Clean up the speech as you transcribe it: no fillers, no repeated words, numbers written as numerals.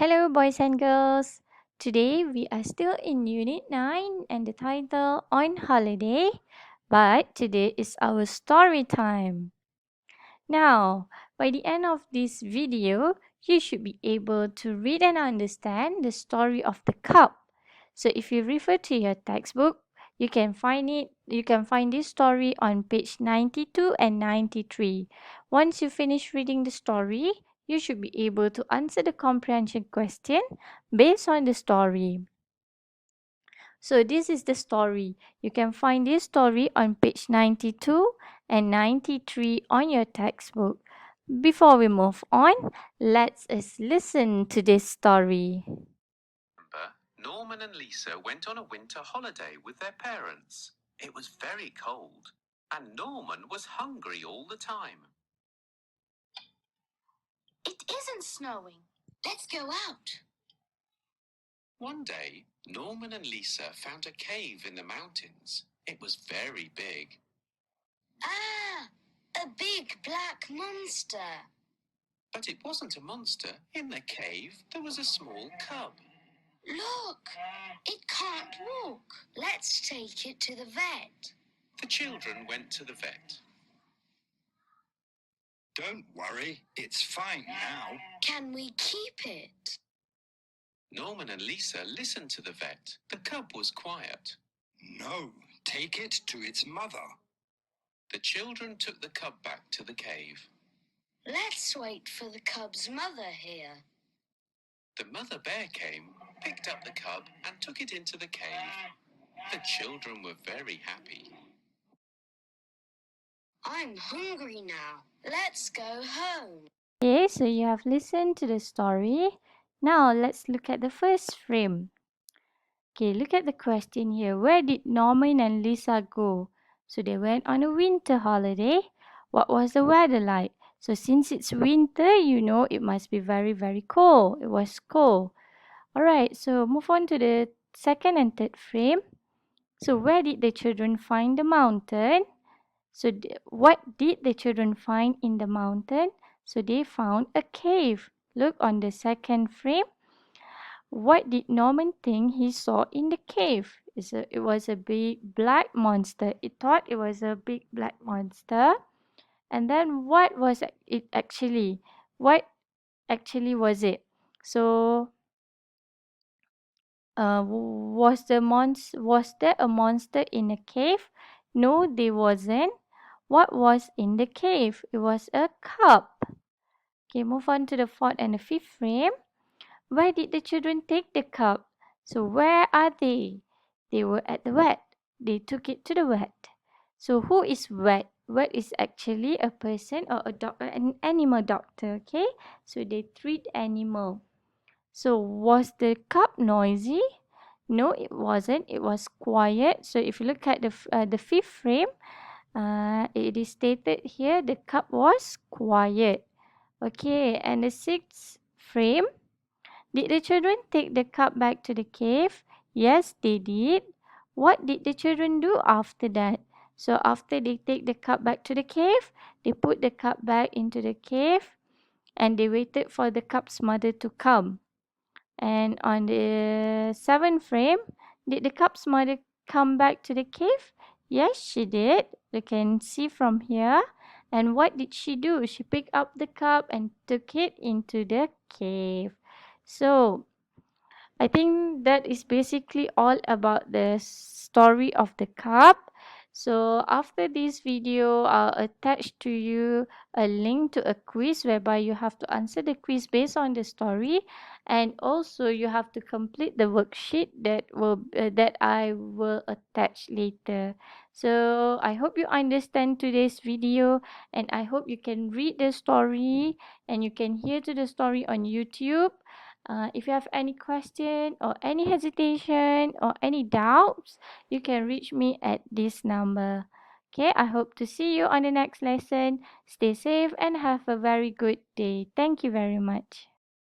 Hello, boys and girls. Today we are still in Unit 9 and the title On Holiday, but today is our story time. Now, by the end of this video, you should be able to read and understand the story of the cup. So if you refer to your textbook, you can find this story on page 92 and 93. Once you finish reading the story, you should be able to answer the comprehension question based on the story. So this is the story. You can find this story on page 92 and 93 on your textbook. Before we move on, let's listen to this story. Norman and Lisa went on a winter holiday with their parents. It was very cold, and Norman was hungry all the time. It isn't snowing. Let's go out. One day, Norman and Lisa found a cave in the mountains. It was very big. Ah, a big black monster. But it wasn't a monster. In the cave, there was a small cub. Look, it can't walk. Let's take it to the vet. The children went to the vet. Don't worry, it's fine now. Can we keep it? Norman and Lisa listened to the vet. The cub was quiet. No, take it to its mother. The children took the cub back to the cave. Let's wait for the cub's mother here. The mother bear came, picked up the cub and took it into the cave. The children were very happy. I'm hungry now. Let's go home. Okay, so you have listened to the story. Now let's look at the first frame. Okay, look at the question here. Where did Norman and Lisa go? So they went on a winter holiday. What was the weather like? So since it's winter, you know it must be very, very cold. It was cold. Alright, so move on to the second and third frame. So where did the children find the mountain? So what did the children find in the mountain? So they found a cave. Look on the second frame. What did Norman think he saw in the cave? It was a big black monster. It thought it was a big black monster. And then what was it actually? What actually was it? So was there a monster in a cave? No, there wasn't. What was in the cave? It was a cup. Okay, move on to the fourth and the fifth frame. Where did the children take the cup? So where are they? They were at the vet. They took it to the vet. So who is vet? Vet is actually a person or an animal doctor. Okay, so they treat animal. So was the cup noisy? No, it wasn't. It was quiet. So if you look at the fifth frame, it is stated here the cup was quiet. Okay, and the sixth frame. Did the children take the cup back to the cave? Yes, they did. What did the children do after that? So after they take the cup back to the cave, they put the cup back into the cave and they waited for the cup's mother to come. And on the seventh frame, did the cup's mother come back to the cave? Yes, she did. You can see from here. And what did she do? She picked up the cup and took it into the cave. So, I think that is basically all about the story of the cup. So after this video, I'll attach to you a link to a quiz whereby you have to answer the quiz based on the story, and also you have to complete the worksheet that I will attach later. So I hope you understand today's video, and I hope you can read the story and you can hear to the story on YouTube. If you have any question or any hesitation or any doubts, you can reach me at this number. Okay, I hope to see you on the next lesson. Stay safe and have a very good day. Thank you very much.